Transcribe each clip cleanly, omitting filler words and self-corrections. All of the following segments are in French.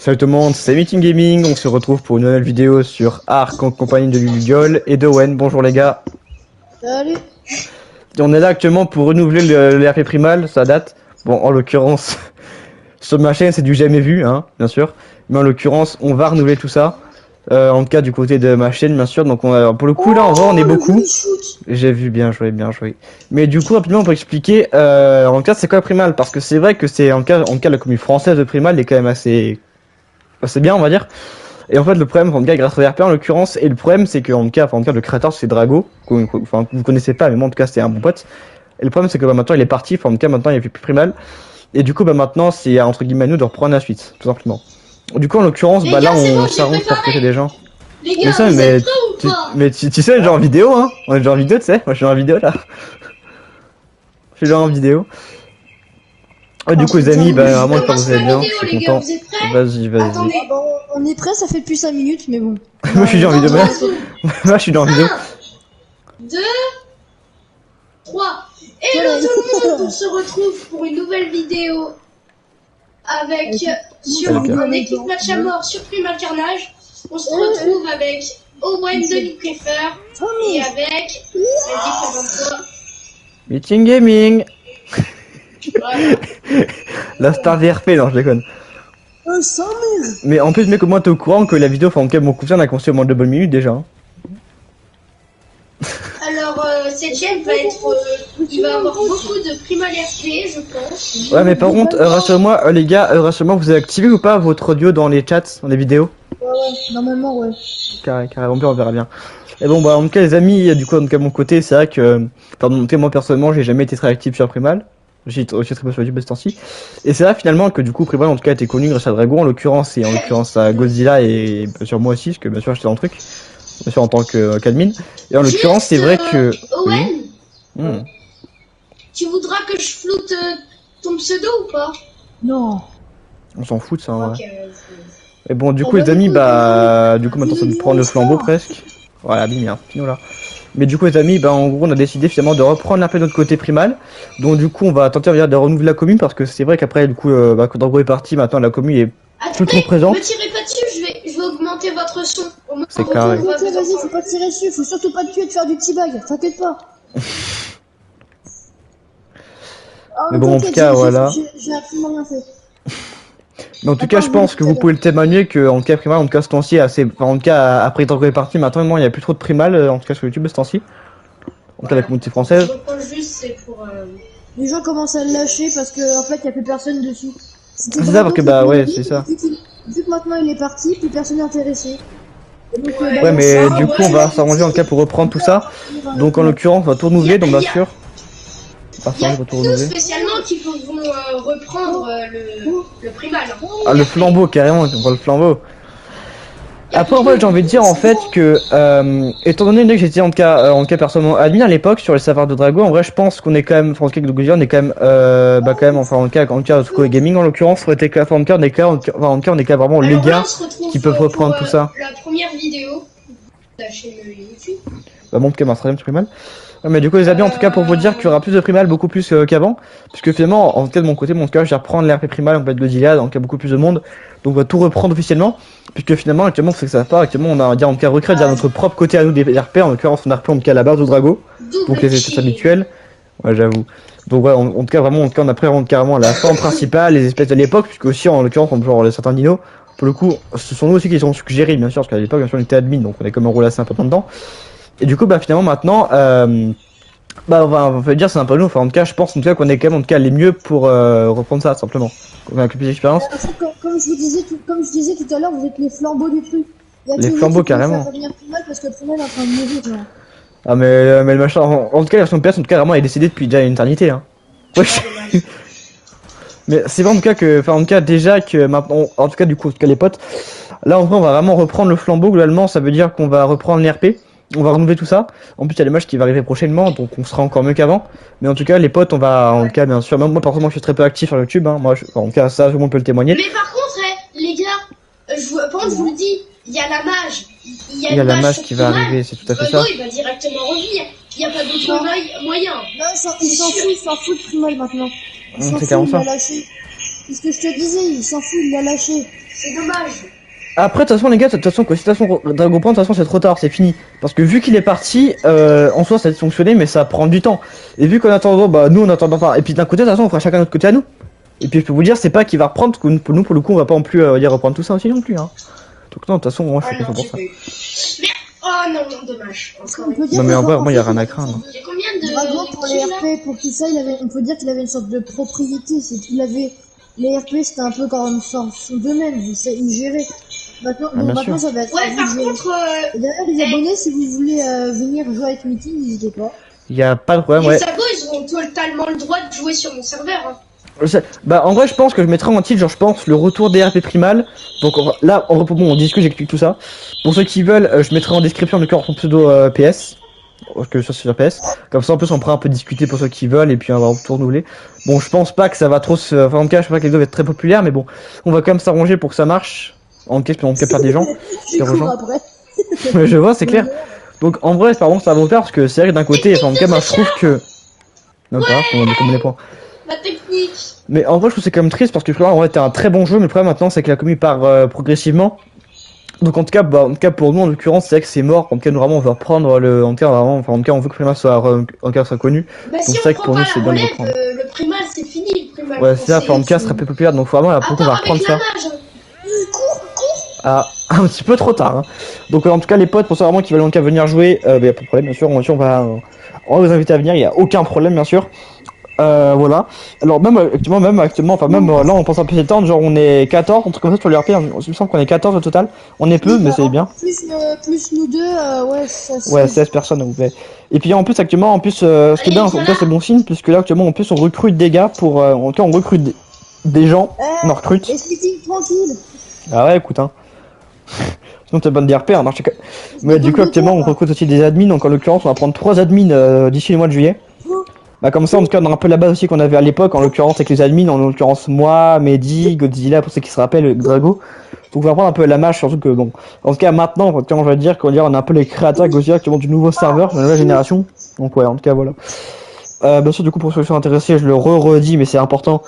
Salut tout le monde, c'est Meeting Gaming, on se retrouve pour une nouvelle vidéo sur Ark en compagnie de Lululiol et de Owen. Bonjour les gars. Salut. On est là actuellement pour renouveler le RP Primal, ça date. Bon, en l'occurrence, sur ma chaîne c'est du jamais vu, hein, bien sûr. Mais en l'occurrence, on va renouveler tout ça. En tout cas du côté de ma chaîne, bien sûr. Donc pour le coup là, en vrai, on est beaucoup. J'ai vu, bien joué, bien joué. Mais du coup, rapidement, pour expliquer, en tout cas, c'est quoi Primal? Parce que c'est vrai que c'est en tout cas la commune française de Primal est quand même assez bien, on va dire. Et en fait, le problème, en tout cas, grâce au RP en l'occurrence, et le problème, c'est que en tout cas, le créateur, c'est Drago, enfin, vous connaissez pas, mais moi, en tout cas, c'était un bon pote. Et le problème, c'est que maintenant, il est parti, en tout cas, maintenant, il n'y a plus Primal. Et du coup, maintenant, c'est entre guillemets nous de reprendre la suite, tout simplement. Du coup, en l'occurrence, là, on s'arrange pour recruter des gens. Les gars, mais tu sais, on est déjà en vidéo, hein. On est déjà en vidéo, tu sais. Moi, je suis en vidéo, là. Je suis déjà en vidéo. Du coup, les amis, vraiment, j'espère que vous allez bien. Je suis content. Vas-y. Attendez, on est prêt, ça fait depuis 5 minutes, mais bon. Moi, je suis déjà en vidéo. Moi, je suis déjà en vidéo. 2, 3. Hello tout le monde, on se retrouve pour une nouvelle vidéo avec sur un équipe match à mort sur Primal Carnage. On se retrouve avec Owen de Liprefer et avec Meeting Gaming. voilà. La star VRP, non, je déconne. Mais en plus, mec, au moins t'es au courant que la vidéo, enfin, en tout cas, mon cousin a construit au moins de bonnes minutes déjà. Hein. Alors cette chaîne va être, il va avoir beaucoup de Primal RP, je pense. Ouais, mais par contre, rassurez-moi, les gars, rassurez-moi, vous avez activé ou pas votre audio dans les chats, dans les vidéos? Ouais, normalement, ouais. Carrément, on verra bien. Et bon, en tout cas, les amis, du coup, en tout cas, mon côté, c'est vrai que, pardon, moi, personnellement, j'ai jamais été très actif sur Primal. J'ai aussi très peu sur YouTube ce temps-ci. Et c'est là, finalement, que du coup, Primal, en tout cas, a été connu grâce à Dragon, en l'occurrence, et en l'occurrence à Godzilla, et bien sûr, moi aussi, parce que, bien sûr, j'étais dans le truc. Bien sûr, en tant qu'admin. Et en l'occurrence, c'est vrai que... Owen, tu voudras que je floute ton pseudo ou pas? Non. On s'en fout de ça, en vrai. Okay, et bon, du coup, les amis, du coup, maintenant, ça nous prend le flambeau, presque. Voilà, bim, hein, Pino, là. Mais du coup, les amis, en gros, on a décidé finalement de reprendre un peu notre côté primal. Donc, du coup, on va tenter de renouveler la commune parce que c'est vrai qu'après, du coup, quand Drago est parti, maintenant la commune est plus trop présente. Ne tirez pas dessus, je vais augmenter votre son. C'est carré. Vas-y, faut pas tirer dessus, faut surtout pas te tuer de faire du teabag, t'inquiète pas. Mais bon, en tout cas, voilà. J'ai absolument rien fait. Mais en tout cas, je pense que vous pouvez le témoigner que en tout cas primal, en tout cas ce temps-ci, en tout cas après Drago est parti, maintenant il n'y a plus trop de primal, en tout cas sur YouTube ce temps-ci. En tout cas la communauté française. Les gens commencent à le lâcher parce que en fait il y a plus personne dessus. C'est ça parce que ouais c'est ça. Vu que maintenant il est parti, plus personne n'est intéressé. Donc, ouais mais du coup on va s'arranger en tout cas pour reprendre tout ça. Donc en l'occurrence on va tout renouveler donc bien sûr. Il y a nous spécialement qui vont reprendre le primal. Ah le flambeau carrément, on voit le flambeau. Après en fait j'ai envie de dire en fait que étant donné que j'étais en tout cas personnellement admin à l'époque sur les serveurs de Drago, en vrai je pense qu'on est quand même, en tout cas de Godzilla on est quand même enfin en tout cas de gaming en l'occurrence, on est quand même vraiment les gars qui peuvent reprendre tout ça. La première vidéo de la chaîne YouTube. Bah montre qu'elle m'installe un petit peu mal. Mais du coup les amis en tout cas pour vous dire qu'il y aura plus de primal beaucoup plus qu'avant puisque finalement en tout cas de mon côté je vais reprendre l'RP primal en fait de Godzilla donc il y a beaucoup plus de monde donc on va tout reprendre officiellement puisque finalement actuellement c'est que ça part actuellement on a en tout cas recréé notre propre côté à nous des RP en l'occurrence on a repris en tout cas à la base de Drago donc les espèces habituelles ouais j'avoue donc ouais en tout cas vraiment en tout cas on a pris carrément la forme principale les espèces de l'époque puisque aussi en l'occurrence on peut genre certains dinos pour le coup ce sont nous aussi qui sont suggérés bien sûr parce qu'à l'époque bien sûr on était admin donc on est comme un rôle assez important dedans. Et du coup, finalement, maintenant, on va dire c'est un peu nous. Enfin, en tout cas, je pense en tout cas qu'on est quand même en tout cas les mieux pour reprendre ça simplement. On a un peu plus d'expérience. Comme je disais tout à l'heure, vous êtes les flambeaux du truc. Les flambeaux carrément. Parce que le primal est en train de mourir. Ah mais le machin. En tout cas, la version PS, en tout cas, vraiment, elle est décédée depuis déjà une éternité. Hein. Ouais. Mais c'est vrai en tout cas que, en tout cas déjà que maintenant, en tout cas du coup, en tout cas les potes, là en vrai, on va vraiment reprendre le flambeau. Globalement, ça veut dire qu'on va reprendre l'RP. On va renouveler tout ça. En plus, il y a les matchs qui vont arriver prochainement, donc on sera encore mieux qu'avant. Mais en tout cas, les potes, on va, en tout cas, bien sûr, même moi, personnellement, je suis très peu actif sur YouTube. Hein. Moi, en tout cas, ça, tout le monde peut le témoigner. Mais par contre, les gars, je vous le dis, il y a la mage. Il y a la mage qui va arriver, c'est tout à fait ça. Il va directement revenir. Il n'y a pas d'autre moyen. Non, il s'en fout de primal maintenant. C'est carrément ça. C'est ce que je te disais, il s'en fout, il l'a lâché. C'est dommage. Après, de toute façon, les gars, de toute façon, que si de toute façon, Dragon Point, de toute façon, c'est trop tard, c'est fini. Parce que vu qu'il est parti, en soi, ça a fonctionné, mais ça prend du temps. Et vu qu'en attendant, bah, nous, on attend enfin, et puis d'un côté, de toute façon, on fera chacun notre côté à nous. Et puis, je peux vous dire, c'est pas qu'il va reprendre, parce que nous, pour le coup, on va pas non plus, dire, reprendre tout ça aussi non plus, hein. Donc, non, de toute façon, moi, je suis Ah non, content pour j'ai ça. pas eu. Merde. Oh non, dommage. Encore On une. peut dire Non, mais que en vrai, pour moi, y a ça, rien à craindre. J'ai combien de. Dragon, pour les kills, là RP, pour tout ça, on peut dire qu'il avait une sorte de propriété. C'est qu'il avait, les RP, c'était un peu comme son domaine, il gérait. Maintenant, Ah, bien sûr. ça va être à Ouais, vous par de gérer. contre, Et d'ailleurs, les abonnés, si vous voulez venir jouer avec Meeting, n'hésitez pas. Y a pas de problème, ouais. les abos, ils auront totalement le droit de jouer sur mon serveur. Hein. Bah, en vrai, je pense que je mettrai en titre, genre, je pense, le retour des RP primal. Donc, là, bon, on discute, j'explique tout ça. Pour ceux qui veulent, je mettrai en description le cœur son pseudo PS. Que ça, c'est sur PS. Comme ça, en plus, on pourra un peu discuter pour ceux qui veulent, et puis on va tout renouveler. Bon, je pense pas que ça va trop se. Enfin, en tout cas, je pense pas que les deux vont être très populaires, mais bon, on va quand même s'arranger pour que ça marche. En cas, on peut faire des gens. Je Des cours gens. après. Je vois, c'est clair. Donc, en vrai, pardon, ça va vous faire, parce que c'est vrai que d'un côté, enfin, en tout cas, moi, je trouve que. Non, pas grave, on est comme les points. Ma technique. Mais en vrai, je trouve que c'est quand même triste parce que je crois en vrai c'était un très bon jeu, mais le problème maintenant c'est que la commune part progressivement. Donc en tout cas, bah, en tout cas pour nous en l'occurrence, c'est vrai que c'est mort. En tout cas, nous vraiment on veut reprendre le, en tout cas vraiment, enfin en tout cas on veut que Prima soit, en tout cas soit connu. Bah, si c'est on vrai que prend pour pas nous, c'est la bien de relève, reprendre. le primal, c'est fini. Le primal, Ouais, c'est ça. Enfin, en tout cas, ce serait plus populaire. Donc vraiment là, pour qu'on va à part reprendre avec ça. la mage. Hein. Ah, un petit peu trop tard. Hein. Donc en tout cas, les potes, pour ceux vraiment qui veulent en tout cas venir jouer, bah, y a pas de problème, bien sûr. On va vous inviter à venir. Il y a aucun problème, bien sûr. Voilà. Alors même actuellement, enfin même là on pense un peu s'étendre, genre on est 14, un truc comme ça sur le RP, il me semble qu'on est 14 au total. On est peu, mais c'est bien. Plus nous deux, ouais, ça Ouais, 16 personnes, vous plaît. Et puis en plus actuellement, en plus, ce qui est bien, en tout cas c'est bon signe, puisque là actuellement en plus on recrute des gars pour, en tout cas on recrute des gens, on en recrute. Meeting tranquille. Ah ouais, écoute hein. Sinon t'as bonne DRP, hein, marche. Mais du coup actuellement on recrute aussi des admins, donc en l'occurrence on va prendre 3 admins d'ici le mois de juillet. Bah comme ça en tout cas on a un peu la base aussi qu'on avait à l'époque, en l'occurrence avec les admins, en l'occurrence moi, Mehdi, Godzilla pour ceux qui se rappellent, Drago. Donc on va prendre un peu la mâche, surtout que bon, en tout cas maintenant, en tout cas, on va dire on est un peu les créateurs Godzilla actuellement du nouveau serveur, de la nouvelle génération. Donc ouais, en tout cas voilà. Bien sûr du coup pour ceux qui sont intéressés, je le redis mais c'est important.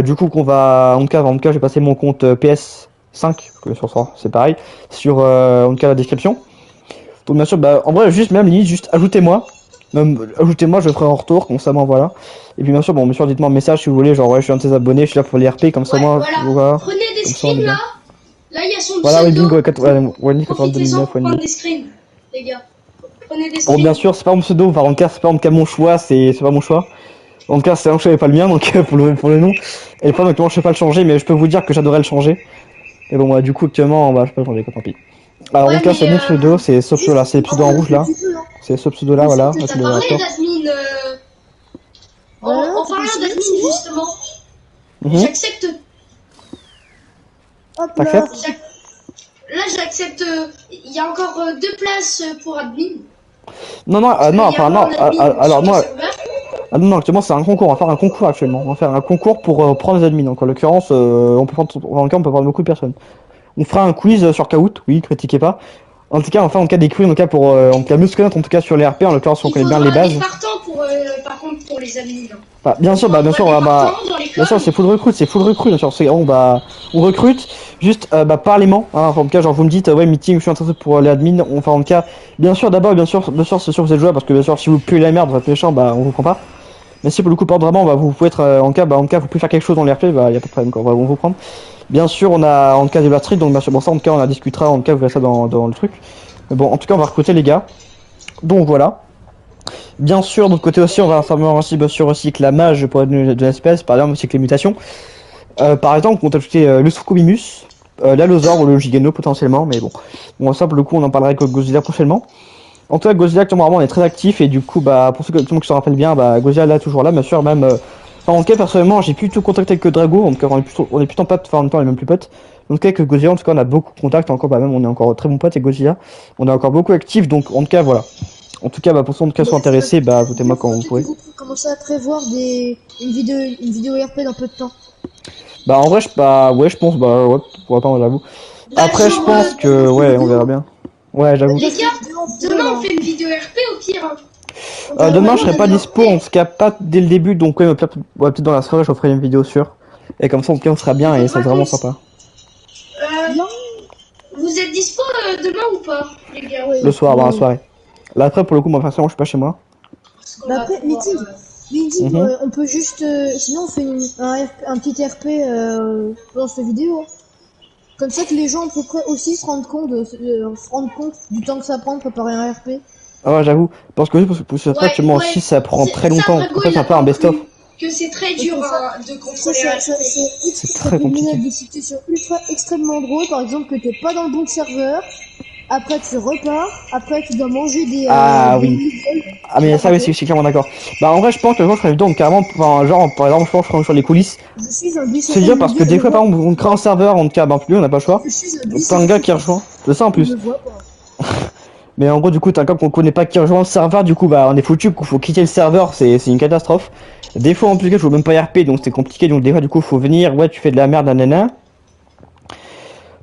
Du coup qu'on va, en tout cas je vais passer mon compte PS5, parce que sur ça c'est pareil, sur en tout cas la description. Donc bien sûr, bah en vrai juste même limite juste ajoutez-moi. Même ajoutez-moi, je ferai en retour, comme ça moi voilà. Et puis bien sûr, bon, bien sûr, dites-moi un message si vous voulez, genre ouais, je suis un de tes abonnés, je suis là pour les RP, comme ça Ouais, moi, voilà. Prenez des Comme ça, on est screens bien. là. Là, il y a son Voilà, oui, pseudo. bingo, Wendy 99, Profitez-en pour prendre Wendy. des screens, les gars. Prenez des Bon, screens. bien sûr, c'est pas mon pseudo, enfin, en tout cas, c'est pas en tout cas mon choix, c'est pas mon choix. En tout cas, c'est un choix et pas le mien, donc pour le nom. Et le problème, actuellement, je sais pas le changer, mais je peux vous dire que j'adorerais le changer. Et bon, bah, du coup, actuellement, bah, je peux le changer, tant pis. Alors, Ouais, en tout cas, mais, c'est mon pseudo, c'est ce pseudo là, c'est le pseudo en rouge là. C'est ce pseudo là, voilà, avec T'as le parlé acteur. d'admin. En parlant d'admin, justement, Mhm. j'accepte. Hop là. T'acceptes? Là, j'accepte. Il y a encore 2 places pour admin. Non, non, non, Il y a enfin, non, un admin alors, sur le moi, serveur. ah non, actuellement c'est un concours, on va faire un concours actuellement. On va faire un concours pour prendre les admins. Donc en l'occurrence, on peut prendre, en tout cas, on peut prendre beaucoup de personnes. On fera un quiz sur Kahoot, oui, critiquez pas. En tout cas, on va faire en tout cas des quiz, en tout cas pour en tout cas mieux se connaître en tout cas sur les RP. En l'occurrence, on connaît bien les bases. Des partants pour, par contre, pour les admins. Hein. Bah, bien sûr, bien sûr, bien sûr, c'est full recrute, bien sûr. On recrute. Juste, parlement. Hein, enfin, en tout cas, genre vous me dites, ouais, meeting, je suis intéressé pour les admins. Enfin, en tout cas, bien sûr, d'abord, bien sûr, c'est sûr que vous êtes joueur parce que bien sûr, si vous puez la merde, vous êtes méchant, bah, on vous prend pas. Mais si pour le coup, vraiment, bah, vous pouvez être en cas, vous pouvez faire quelque chose dans les RP, bah, y a pas de problème, quoi. On va vous prendre. Bien sûr, on a en cas de la street, donc bien sûr, bon, ça, en tout cas, on en discutera, en tout cas, vous verrez ça dans le truc. Mais bon, en tout cas, on va recruter les gars. Donc voilà. Bien sûr, de l'autre côté aussi, on va informer aussi, bien sûr, aussi que la mage pour être de l'espèce, par exemple, aussi que les mutations. Par exemple, on peut ajouter le Succubimus, l'Allosaur ou le Gigano potentiellement, mais bon. Bon, ça, pour le coup, on en parlera avec Godzilla prochainement. En tout cas, Godzilla, actuellement, on est très actif, et du coup, bah, pour ceux qui se rappellent bien, bah, Godzilla là, toujours là, bien sûr, même. Enfin, en tout cas, personnellement, j'ai plus tout contacté avec Drago, en tout cas, on est plutôt potes, enfin, en même temps, on est même plus potes. En tout cas, avec Godzilla, en tout cas, on a beaucoup de contacts, encore, bah, même, on est encore très bons potes avec Godzilla. On est encore beaucoup actifs, donc, en tout cas, voilà. En tout cas, bah, pour ceux qui sont intéressés, bah, votez-moi quand vous pourrez. Vous commencez à prévoir une vidéo RP dans peu de temps. Bah, en vrai, je pense, bah, ouais, pourquoi pas, j'avoue. Après, je pense que, ouais, on verra bien. Ouais, j'avoue. Les gars, demain on fait une vidéo RP au pire. Demain, je serai pas dispo, en tout cas, pas dès le début, donc, ouais, peut-être dans la soirée, je ferai une vidéo sûre. Et comme ça, en tout cas, on sera bien et ça va être vraiment sympa. Bien. Vous êtes dispo demain ou pas, les gars? Ouais. Le soir, dans la soirée. Là, après, pour le coup, moi, personnellement, je suis pas chez moi. Parce qu'on Bah va après, pouvoir, meeting, Mhm. on peut juste, sinon on fait un petit RP dans cette vidéo. Comme ça que les gens à peu près aussi se rendent compte du temps que ça prend de préparer un RP. Ah ouais, j'avoue. Parce que pour ça, actuellement aussi, ça prend très longtemps. Drago, En fait, il c'est a un peu un pas best-of. compris que c'est très dur C'est ça. de contrôler un RP. C'est très peut mener à compliqué. des situations extrêmement drôles, par exemple que t'es pas dans le bon serveur, après tu repars, après tu dois manger Ah des oui. meatballs. Ah mais ça, oui, je suis clairement d'accord. Bah, en vrai, je pense que le jour, je ferais donc carrément, enfin, genre, par exemple, je pense que je ferais sur les coulisses. Je suis un C'est dur parce que des fois, par exemple, on crée un serveur, en tout cas, ben, plus, on n'a pas le choix. Je suis un Donc, plein de gars qui rejoint. C'est ça en il plus. me voit pas. Mais en gros, du coup, t'as un gars qu'on connaît pas qui rejoint le serveur, du coup, bah, on est foutu, faut quitter le serveur, c'est une catastrophe. Des fois, en plus, je joue même pas RP, donc c'est compliqué, donc des fois, du coup, faut venir, ouais, tu fais de la merde, nanana.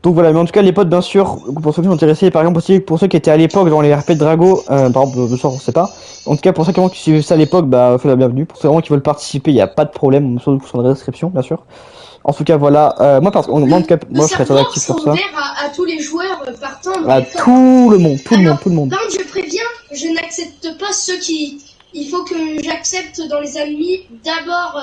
Donc voilà, mais en tout cas, les potes, bien sûr, pour ceux qui sont intéressés, par exemple, aussi, pour ceux qui étaient à l'époque dans les RP de Drago, par exemple, le soir, on sait pas. En tout cas, pour ceux qui suivaient ça à l'époque, bah, faites la bienvenue. Pour ceux vraiment qui veulent participer, il n'y a pas de problème, sur la description, bien sûr. En tout cas, voilà, moi, moi, en tout cas, Le moi, je serais très serveur actif sera sur ça. ouvert à tous les joueurs partant dans À les codes. tout le monde, tout le monde, Alors, tout le monde. par contre, je préviens, je n'accepte pas ceux qui... Il faut que j'accepte dans les amis d'abord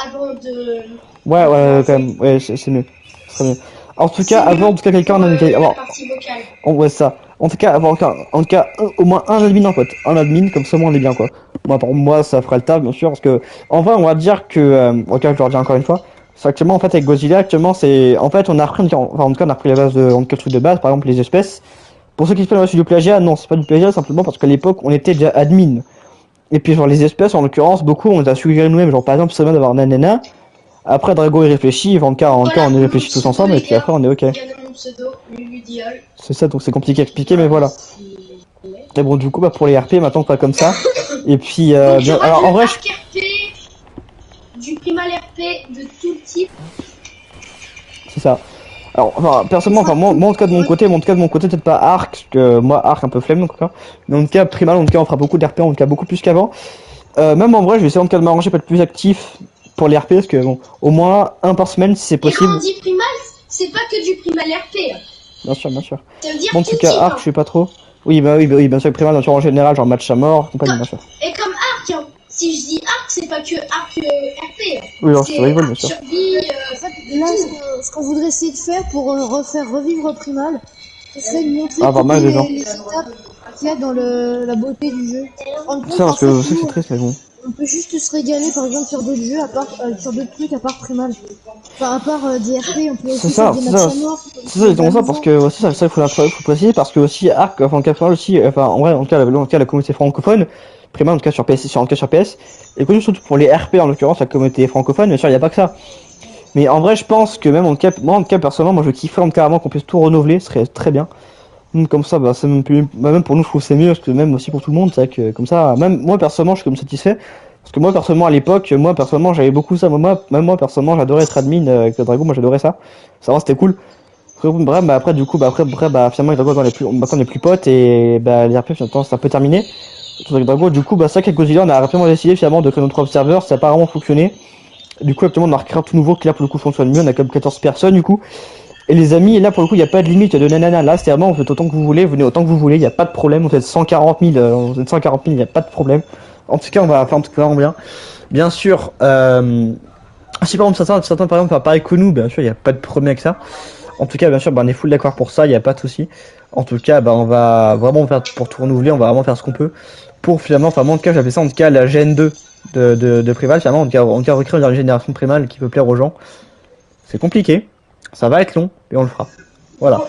avant de... Ouais, ouais, commencer. quand même, ouais, c'est mieux. Ce serait mieux. En tout C'est cas, mieux avant, en tout cas, quelqu'un pour, en a la alors, partie vocale. ouais, ça. En tout cas, avant, en tout cas, au moins un admin, en fait. Un admin, comme ça, moi, on est bien, quoi. Moi, pour moi, ça fera le taf, bien sûr, parce que, en vrai, on va dire que, ok, je le redis encore une fois, c'est actuellement, en fait, avec Godzilla, actuellement, c'est, en fait, on a repris, enfin, en tout cas, on a repris la base en tout cas, le truc de base, par exemple, les espèces. Pour ceux qui se plaignent, c'est du plagiat, non, c'est pas du plagiat, simplement parce qu'à l'époque, on était déjà admin. Et puis, genre, les espèces, en l'occurrence, beaucoup, on les a suggéré nous-mêmes, genre, par exemple, ça d'avoir nanana. Après, Drago, il réfléchit, en tout cas, Voilà, on y mon réfléchit tous pseudo, ensemble, et les puis gars. après, on est ok. Regardez mon pseudo, Luludiol. C'est ça, donc c'est compliqué à expliquer, mais voilà. Et bon, du coup, bah, pour les RP, maintenant, pas comme ça. Et puis, Donc, il y bien, aura alors, du en vrai, arc RP, du primal RP, de tout type. c'est ça. Alors, enfin, personnellement, enfin, moi, en tout cas, de mon côté, peut-être pas Arc, parce que moi, Arc, un peu flemme, donc, quoi. Mais en tout cas, Primal, en tout cas, on fera beaucoup d'RP, en tout cas, beaucoup plus qu'avant. Même en vrai, je vais essayer, en tout cas, de m'arranger pour être plus actif pour les RP, parce que, bon, au moins, un par semaine, si c'est Et quand possible. on dit primal, c'est pas que du primal RP. Bien sûr, bien sûr. Ça veut dire Bon, en tout tout cas, type. Arc, je sais pas trop. Oui, bah, oui, bien sûr, Primal, bien sûr, en général, genre match à mort, compagnie, bien sûr. Et comme arc, hein. Si je dis arc, c'est pas que arc RP. Oui, alors, C'est survival, bien arc sûr. survie. En fait, là, ce qu'on voudrait essayer de faire pour refaire revivre Primal, ce serait de montrer Ah, pas mal, toutes déjà. les étapes qu'il y a dans la beauté du jeu. En compte, Ça, parce en fait, que je sais que c'est nous, triste, mais bon. on peut juste se régaler, par exemple, sur d'autres jeux, sur d'autres trucs à part Primal. Enfin, à part des RP, on peut C'est aussi ça, faire des c'est matchs ça. à mort. C'est ça, exactement ça, parce que aussi, ça, il faut préciser, parce que aussi, Arc, enfin, en tout cas, aussi, enfin, en vrai, en tout cas, la communauté francophone, Primal, en tout cas, sur PS, en tout cas, sur PS, est connu surtout pour les RP, en l'occurrence, la communauté francophone, bien sûr, il n'y a pas que ça. Mais en vrai, je pense que même, en tout cas, moi, en tout cas, personnellement, moi, je kifferais, en tout cas, vraiment qu'on puisse tout renouveler, ce serait très bien. Comme ça, bah, c'est même plus, bah, même pour nous, je trouve que c'est mieux, parce que même aussi pour tout le monde, c'est vrai que, comme ça, même moi, personnellement, je suis comme satisfait. Parce que moi, personnellement, à l'époque, moi, personnellement, j'avais beaucoup ça. Même moi, personnellement, j'adorais être admin avec le Dragon, moi, j'adorais ça. Ça va, c'était cool. Bref, bah, après, du coup, bah, bah, finalement, avec Dragon, maintenant, on est plus potes, et, bah, les RP, finalement, c'est un peu terminé. Surtout avec Dragon, du coup, bah, ça, avec Godzilla, on a rapidement décidé, finalement, de créer notre propre serveur, ça a pas vraiment fonctionné. Du coup, actuellement, on a recréé un tout nouveau qui, là, pour le coup, fonctionne mieux, on a comme 14 personnes, du coup. Et les amis, et là, pour le coup, il n'y a pas de limite de nanana. Là, c'est vraiment, vous faites autant que vous voulez, venez autant que vous voulez, il n'y a pas de problème. Vous faites 140 000, vous êtes 140 000, il n'y a pas de problème. En tout cas, on va faire en tout cas vraiment bien. Bien sûr, si par exemple certains par exemple, pareil que nous, bien sûr, il n'y a pas de problème avec ça. En tout cas, bien sûr, bah, on est full d'accord pour ça, il n'y a pas de souci. En tout cas, bah, on va vraiment faire, pour tout renouveler, on va vraiment faire ce qu'on peut. Pour finalement, enfin, moi, en tout cas, j'appelle ça en tout cas la Gen 2 de Primal. Finalement, en tout cas, recréer une génération de Primal qui peut plaire aux gens. C'est compliqué, ça va être long, mais on le fera. Voilà.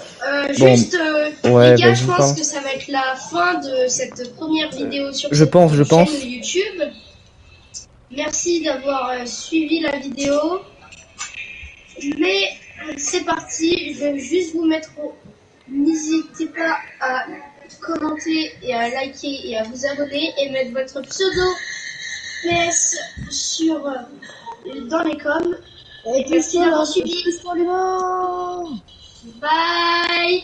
Juste, Ouais, les gars, vas-y, je pense parle. que ça va être la fin de cette première vidéo sur Je cette pense. chaîne YouTube. Merci d'avoir suivi la vidéo. Mais c'est parti, je vais juste vous mettre au... N'hésitez pas à commenter et à liker et à vous abonner et mettre votre pseudo PS sur dans les coms. Et Merci d'avoir suivi. les mains. Bye.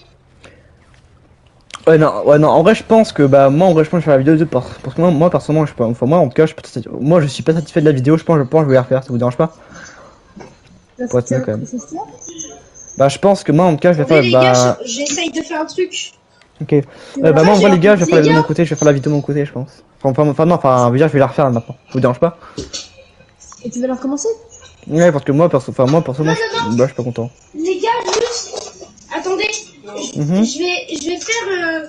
Ouais non, en vrai je pense que bah moi en vrai je pense que je vais faire la vidéo 2 parce que moi personnellement je sais pas, enfin moi en tout cas moi je suis pas satisfait de la vidéo, je pense que je vais la refaire, ça vous dérange pas? Pour être mieux, quand même. Bah, je pense que moi, en tout cas, je vais Attendez, faire. les gars, Bah, j'essaye de faire un truc. ok. Bah, moi, en vrai, les gars, je vais faire la Les vidéo de gars. mon côté, je vais faire la vidéo de mon côté, je pense. Enfin, je veux dire, je vais la refaire là, maintenant. Ça vous dérange pas? Et tu vas la recommencer? Ouais, parce que moi, personnellement, Non, je suis pas content. Les gars, juste. Attendez. Mhm. Je vais faire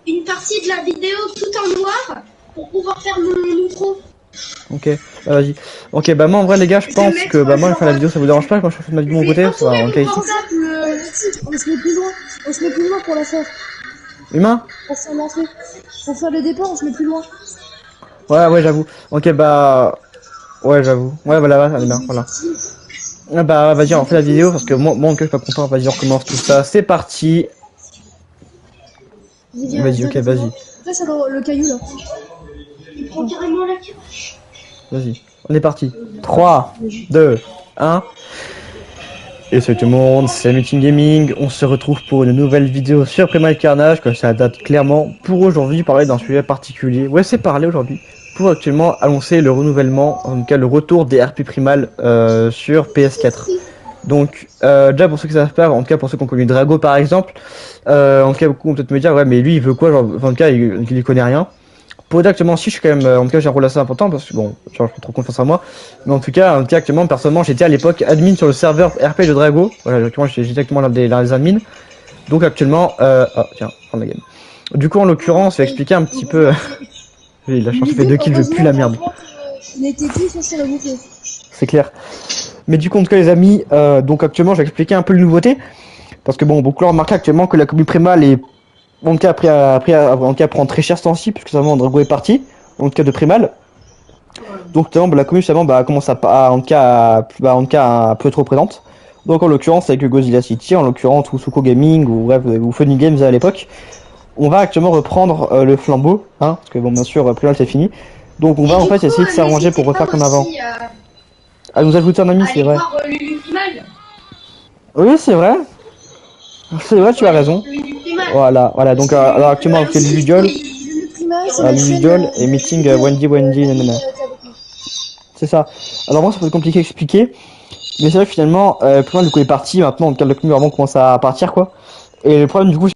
une partie de la vidéo tout en noir pour pouvoir faire mon intro. Ok, vas-y. Ok, bah, moi, en vrai, les gars, je Je vais pense mettre que, bah, moi, je vais genre, faire la vidéo, ça vous dérange pas? Moi, je fais ma vidéo de mon côté, ça va, entourer en mon cas ici. portable. On se met plus loin. On se met plus loin pour la faire. Humain? Pour faire lancer. Pour faire le départ, on se met plus loin. Ouais, j'avoue. Ok, bah, ouais, j'avoue. Ouais, voilà, allez bien, voilà. Ah bah, vas-y, on fait la vidéo, parce que moi, en tout cas, je suis pas content. Vas-y, on recommence tout ça. C'est parti. Vas-y, ok, vas-y. Après, c'est le caillou là. Il prend carrément la carte. Vas-y, on est parti. 3, 2, 1. Et salut tout le monde, c'est Meeting Gaming. On se retrouve pour une nouvelle vidéo sur Primal Carnage, que ça date clairement pour aujourd'hui parler d'un sujet particulier. Ouais, c'est parler aujourd'hui pour actuellement annoncer le renouvellement, en tout cas le retour des RP Primal sur PS4. Donc, déjà pour ceux qui savent pas, en tout cas pour ceux qui ont connu Drago par exemple, en tout cas beaucoup vont peut-être me dire, ouais, mais lui il veut quoi, genre, en tout cas il connaît rien. Pour dire actuellement, si je suis quand même, en tout cas j'ai un rôle assez important parce que bon, genre, je prends trop confiance en moi. Mais en tout cas actuellement, personnellement, j'étais à l'époque admin sur le serveur RP de Drago. Voilà, actuellement j'étais directement l'un des admins. Donc actuellement, ah tiens, prends la game. Du coup en l'occurrence, je vais expliquer un petit peu. Oui, la chance fait 2 kills, je pue la merde. Il était plus sur la bouffer. C'est clair. Mais du coup en tout cas les amis, donc actuellement je vais expliquer un peu les nouveautés. Parce que bon, beaucoup l'ont remarqué actuellement que la commune Primal est en tout cas en tout cas prend très cher ce temps-ci, puisque seulement Drago est parti, en tout cas de Primal. Donc notamment la commune seulement commence en tout cas à peu trop présente. Donc en l'occurrence avec Godzilla City, en l'occurrence ou Suko Gaming ou bref ou Funny Games à l'époque, on va actuellement reprendre le flambeau, hein, parce que bon bien sûr Primal c'est fini. Donc on va en fait essayer de s'arranger pour refaire comme avant. À nous ajouter un ami, c'est vrai. Oui c'est vrai. C'est vrai, tu as raison. Voilà, donc alors actuellement on fait l'Udiol, l'Udiol et meeting Wendy, nanana. C'est ça. Alors moi ça peut être compliqué à expliquer, mais c'est vrai que finalement, plus loin du coup est parti, maintenant le commune vraiment commence à partir quoi. Et le problème du coup